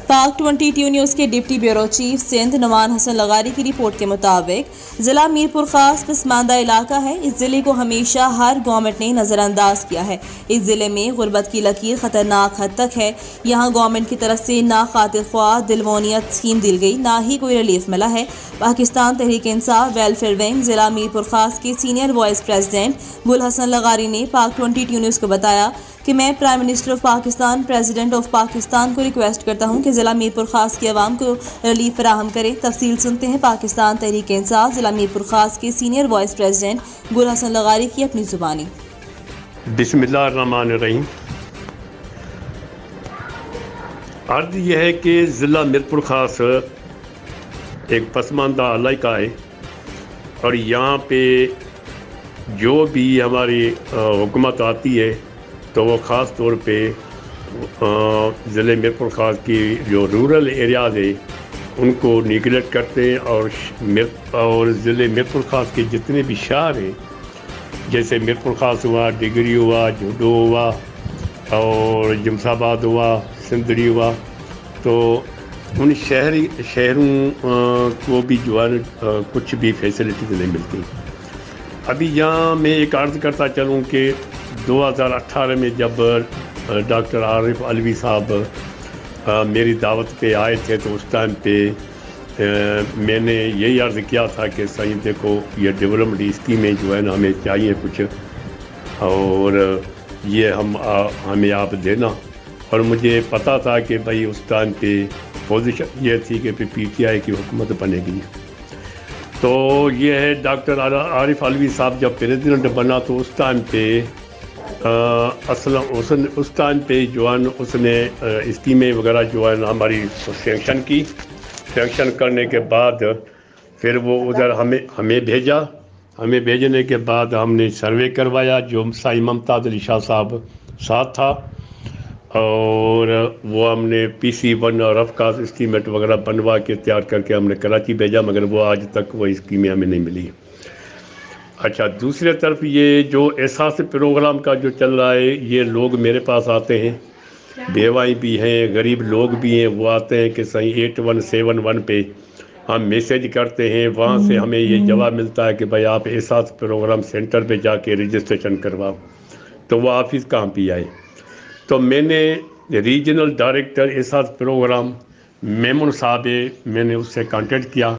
پاک 22 نیوز کے deputy bureau chief Sindh Noman Hasan لغاری کی رپورٹ کے مطابق ضلع میرپور خاص پسماندہ علاقہ ہے۔ اس ضلع کو ہمیشہ ہر گورنمنٹ نے نظر انداز کیا ہے۔ اس ضلع میں غربت کی لکیر خطرناک حد تک ہے۔ یہاں گورنمنٹ کی طرف سے نہ خاطر خواہ دلوانیت اسکیم دی گئی، نہ ہی کوئی ریلیف ملا ہے۔ پاکستان تحریک انصاف ویلفیئر ونگ ضلع میرپور خاص کے سینئر وائس پریزیڈنٹ گل حسن لغاری نے پاک 22 نیوز کو بتایا کہ میں prime minister of Pakistan president of Pakistan کو ریکویسٹ کرتا ہوں کہ ضلع میرپور خاص کی عوام کو ریلیف فراہم کرے۔ تفصیل سنتے ہیں پاکستان تحریک انصاف ضلع میرپور خاص کے سینئر وائس پریزیڈنٹ گل حسن لغاری کی اپنی زبانی۔ بسم اللہ الرحمن الرحیم۔ عرض یہ ہے کہ ضلع میرپور خاص ایک پسماندہ علاقہ ہے اور یہاں پہ جو بھی ہماری حکومت آتی ہے تو وہ خاص طور پہ ضلع میرپور خاص کی جو رورل ایریاز ہے ان کو نیگلیکٹ کرتے ہیں اور ضلع میرپور خاص کے جتنے بھی شہر ہیں جیسے میرپور خاص ہوا، ڈگری ہوا، جھوڈو ہوا اور جمس آباد ہوا، سندری ہوا، تو ان شہروں کو بھی جو ہے کچھ بھی فیسلٹیز نہیں ملتی۔ ابھی یہاں میں ایک عرض کرتا چلوں کہ 2018 میں جب ڈاکٹر عارف علوی صاحب میری دعوت پہ آئے تھے تو اس ٹائم پہ میں نے یہی عرض کیا تھا کہ صحیح دیکھو یہ ڈیولپمنٹ اسکیمیں جو ہے نا ہمیں چاہیے کچھ اور یہ ہمیں آپ دینا، اور مجھے پتہ تھا کہ بھائی اس ٹائم پہ پوزیشن یہ تھی کہ پی ٹی آئی کی حکومت بنے گی۔ تو یہ ہے ڈاکٹر عارف علوی صاحب جب پریزیڈنٹ بنا تو اس ٹائم پہ اس ٹائم پہ جو ہے اس نے اسکیمیں وغیرہ جو ہے ہماری سینکشن کی۔ سینکشن کرنے کے بعد پھر وہ ادھر ہمیں بھیجا۔ ہمیں بھیجنے کے بعد ہم نے سروے کروایا، جو سائی ممتاز علی شاہ صاحب ساتھ تھا، اور وہ ہم نے PC1 اور افکاس اسٹیمیٹ وغیرہ بنوا کے تیار کر کے ہم نے کراچی بھیجا، مگر وہ آج تک وہ اسکیمیں ہمیں نہیں ملی۔ اچھا، دوسری طرف یہ جو احساس پروگرام کا جو چل رہا ہے، یہ لوگ میرے پاس آتے ہیں، بیوائیں بھی ہیں، غریب لوگ بھی ہیں، وہ آتے ہیں کہ صحیح 8171 پہ ہم میسیج کرتے ہیں، وہاں سے ہمیں یہ جواب ملتا ہے کہ بھائی آپ احساس پروگرام سینٹر پہ جا کے رجسٹریشن کرواؤ، تو وہ آفس کہاں پہ آئے؟ تو میں نے ریجنل ڈائریکٹر احساس پروگرام میمون صاحب میں نے اس سے کانٹیکٹ کیا۔